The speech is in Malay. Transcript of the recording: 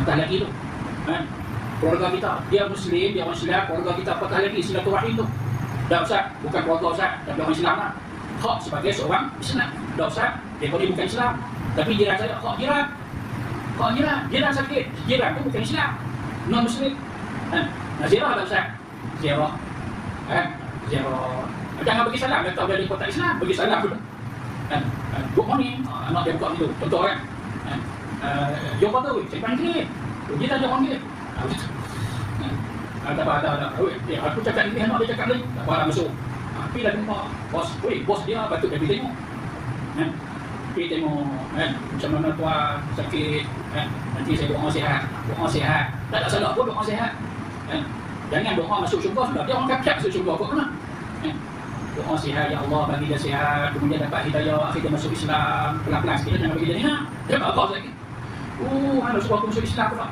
apatah lagi tu. Keluarga kita, dia Muslim, dia orang Islam, keluarga kita apatah lagi silaturahim tu. Dah Ustaz, bukan keluarga Ustaz, tapi orang Islam lah. Hak sebagai seorang Islam. Dah Ustaz, dia bukan Islam, tapi jiran saya, hak jiran. Hak jiran sakit, jiran tu bukan Islam, non Muslim. Ziarah tak Ustaz? Ziarah. Ziarah. Jangan bagi salam, dia tahu dia kota Islam, bagi salam dulu. Good morning, anak dia buka itu, contoh kan. Jom kata, saya panggil. Dia tak ada panggil. Ada. Aku cakap ini, anak dia cakap lagi. Tak apa lah masuk. Pergi dah jumpa bos. Bos dia patut dia pergi tengok. Pergi tengok macam mana tuan sakit. Nanti saya doa sihat. Tak ada salah pun doa sihat. Jangan doa masuk syurga sudah. Dia orang kacak masuk syurga kot lah. Doa sihat, ya Allah bagi dia sihat, kemudian dapat hidayah, akhirnya masuk Islam. Pelan-pelan sikit, jangan bagi dia ni. Jangan apa lagi. Ada sebab aku masuk Islam pula.